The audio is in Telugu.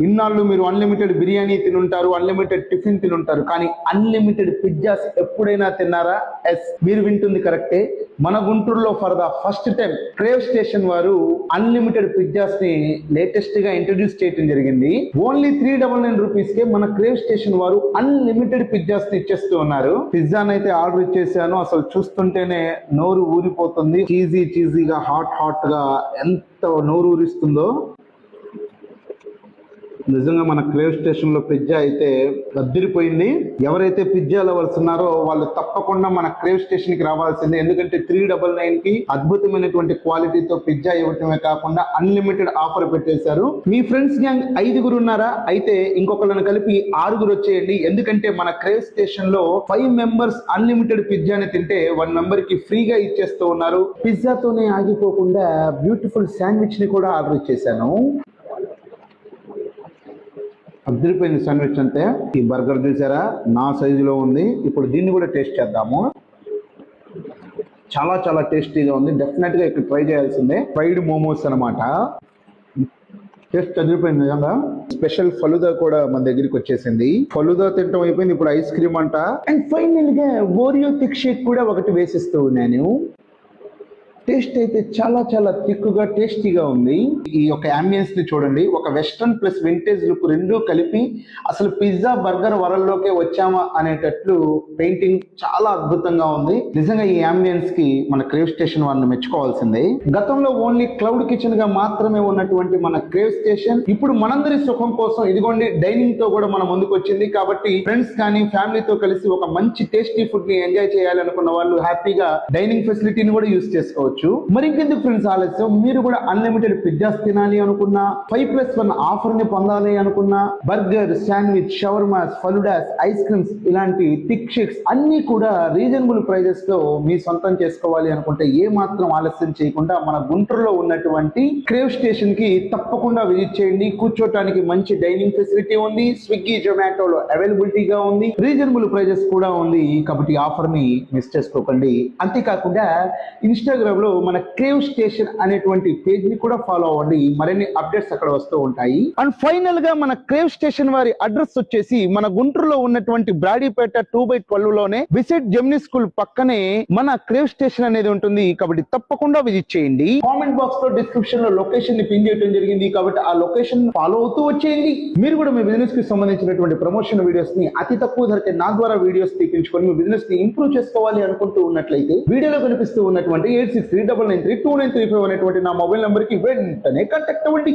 ఇన్నాళ్ళు మీరు అన్లిమిటెడ్ బిర్యానీ తినుంటారు, అన్లిమిటెడ్ టిఫిన్ తినుంటారు, కానీ అన్లిమిటెడ్ పిజ్జాస్ ఎప్పుడైనా తిన్నారా? ఎస్, మీరు వింటుంది కరెక్టే. మన గుంటూరులో for the first time crave station వారు అన్లిమిటెడ్ పిజ్జాస్ ని లేటెస్ట్ గా ఇంట్రడ్యూస్ చేయడం జరిగింది. ఓన్లీ 399 రూపీస్ కే మన క్రేవ్ స్టేషన్ వారు అన్లిమిటెడ్ పిజ్జాస్ ని ఇచ్చేస్తూ ఉన్నారు. పిజ్జానైతే ఆర్డర్ ఇచ్చేసాను. అసలు చూస్తుంటేనే నోరు ఊరిపోతుంది. చీజీగా హాట్ గా ఎంత నోరు ఊరిస్తుందో. నిజంగా మన క్రేవ్ స్టేషన్ లో పిజ్జా అయితే అద్దరిపోయింది. ఎవరైతే పిజ్జా లవర్స్ ఉన్నారో వాళ్ళు తప్పకుండా మన క్రేవ్ స్టేషన్ కి రావాల్సిందే. ఎందుకంటే 399 కి అద్భుతమైనటువంటి క్వాలిటీతో పిజ్జా ఇవ్వటమే కాకుండా అన్లిమిటెడ్ ఆఫర్ పెట్టేశారు. మీ ఫ్రెండ్స్ గ్యాంగ్ 5 ఉన్నారా? అయితే ఇంకొకళ్ళని కలిపి 6 వచ్చేయండి. ఎందుకంటే మన క్రేవ్ స్టేషన్ లో 5 మెంబర్స్ అన్లిమిటెడ్ పిజ్జాని తింటే 1 మెంబర్ కి ఫ్రీగా ఇచ్చేస్తూ ఉన్నారు. పిజ్జాతోనే ఆగిపోకుండా బ్యూటిఫుల్ శాండ్విచ్ ని కూడా ఆర్డర్ ఇచ్చేసాను. అద్దరిపోయింది శాండ్విచ్ అంతే. ఈ బర్గర్ చూసారా, నా సైజులో ఉంది. ఇప్పుడు దీన్ని కూడా టేస్ట్ చేద్దాము. చాలా టేస్టీగా ఉంది. డెఫినెట్ గా ఇక్కడ ట్రై చేయాల్సిందే. ఫ్రైడ్ మోమోస్ అనమాట. టేస్ట్ అదిరిపోయింది నిజంగా. స్పెషల్ ఫలుదా కూడా మన దగ్గరికి వచ్చేసింది. ఫలుదా తింటాం అయిపోయింది, ఇప్పుడు ఐస్ క్రీమ్ అంట. అండ్ ఫైనల్ గా ఓరియో థిక్ షేక్ కూడా ఒకటి వేసిస్తూ ఉన్నాను. టేస్ట్ అయితే చాలా థిక్గా టేస్టీగా ఉంది. ఈ యొక్క అంబియన్స్ ని చూడండి. ఒక వెస్ట్రన్ ప్లస్ వింటేజ్ లుక్ రెండూ కలిపి అసలు పిజ్జా బర్గర్ వరల్డ్లోకే వచ్చామా అనేటట్లు పెయింటింగ్ చాలా అద్భుతంగా ఉంది. నిజంగా ఈ అంబియన్స్ కి మన క్రేవ్ స్టేషన్ వారిని మెచ్చుకోవాల్సిందే. గతంలో ఓన్లీ క్లౌడ్ కిచెన్ గా మాత్రమే ఉన్నటువంటి మన క్రేవ్ స్టేషన్ ఇప్పుడు మనందరి సుఖం కోసం ఇదిగోండి డైనింగ్ తో కూడా మన ముందుకు వచ్చింది. కాబట్టి ఫ్రెండ్స్ కానీ ఫ్యామిలీతో కలిసి ఒక మంచి టేస్టీ ఫుడ్ ని ఎంజాయ్ చేయాలి అనుకున్న వాళ్ళు హ్యాపీగా డైనింగ్ ఫెసిలిటీని కూడా యూస్ చేసుకోవచ్చు. మరి ఇంకెందుకు ఫ్రెండ్స్ ఆలస్యం, మీరు కూడా అన్లిమిటెడ్ పిజ్జాస్ తినాలి అనుకున్నా, 5+1 ఆఫర్ ని పొందాలి అనుకున్నా, burger, sandwich, shawarmas, faloodas, ice creams ఇలాంటి థిక్ షేక్స్ అన్ని కూడా రీజనబుల్ ప్రైజెస్ లో మీ సొంతం చేసుకోవాలి అనుకుంటే ఏ మాత్రం ఆలస్యం చేయకుండా మన గుంటూరులో ఉన్నటువంటి క్రేవ్ స్టేషన్ కి తప్పకుండా విజిట్ చేయండి. కూర్చోటానికి మంచి డైనింగ్ ఫెసిలిటీ ఉంది. స్విగ్గీ, జొమాటోలో అవైలబిలిటీగా ఉంది. రీజనబుల్ ప్రైజెస్ కూడా ఉంది. కాబట్టి ఆఫర్ ని మిస్ చేసుకోకండి. అంతేకాకుండా ఇన్స్టాగ్రామ్ లో మన క్రేవ్ స్టేషన్ అనేటువంటి పేజ్ ని కూడా ఫాలో అవ్వండి. మరిన్ని అప్డేట్స్ అక్కడ వస్తూ ఉంటాయి. అండ్ ఫైనల్ గా మన క్రేవ్ స్టేషన్ వారి అడ్రస్ వచ్చేసి మన గుంటూరులో ఉన్నటువంటి బ్రాడీపేట 2/12 లోనే విజిట్ జెమినీ స్కూల్ పక్కనే మన క్రేవ్ స్టేషన్ అనేది ఉంటుంది. కాబట్టి తప్పకుండా విజిట్ చేయండి. కామెంట్ బాక్స్ లో డిస్క్రిప్షన్ లో లొకేషన్ ని పిన్ చేయడం జరిగింది. కాబట్టి ఆ లొకేషన్ ఫాలో అవుతూ వచ్చేయండి. మీరు కూడా మీ బిజినెస్ కి సంబంధించినటువంటి ప్రమోషన్ వీడియోస్ ని అతి తక్కువ ధరకే నా ద్వారా వీడియోస్ తీపించుకొని మీ బిజినెస్ ని ఇంప్రూవ్ చేసుకోవాలి అనుకుంటూ ఉన్నట్లయితే వీడియోలో కనిపిస్తూ ఉన్నటువంటి 8639932935 అనేటువంటి నా మొబైల్ నంబర్ కి వెంటనే కాంటాక్ట్ అవ్వండి.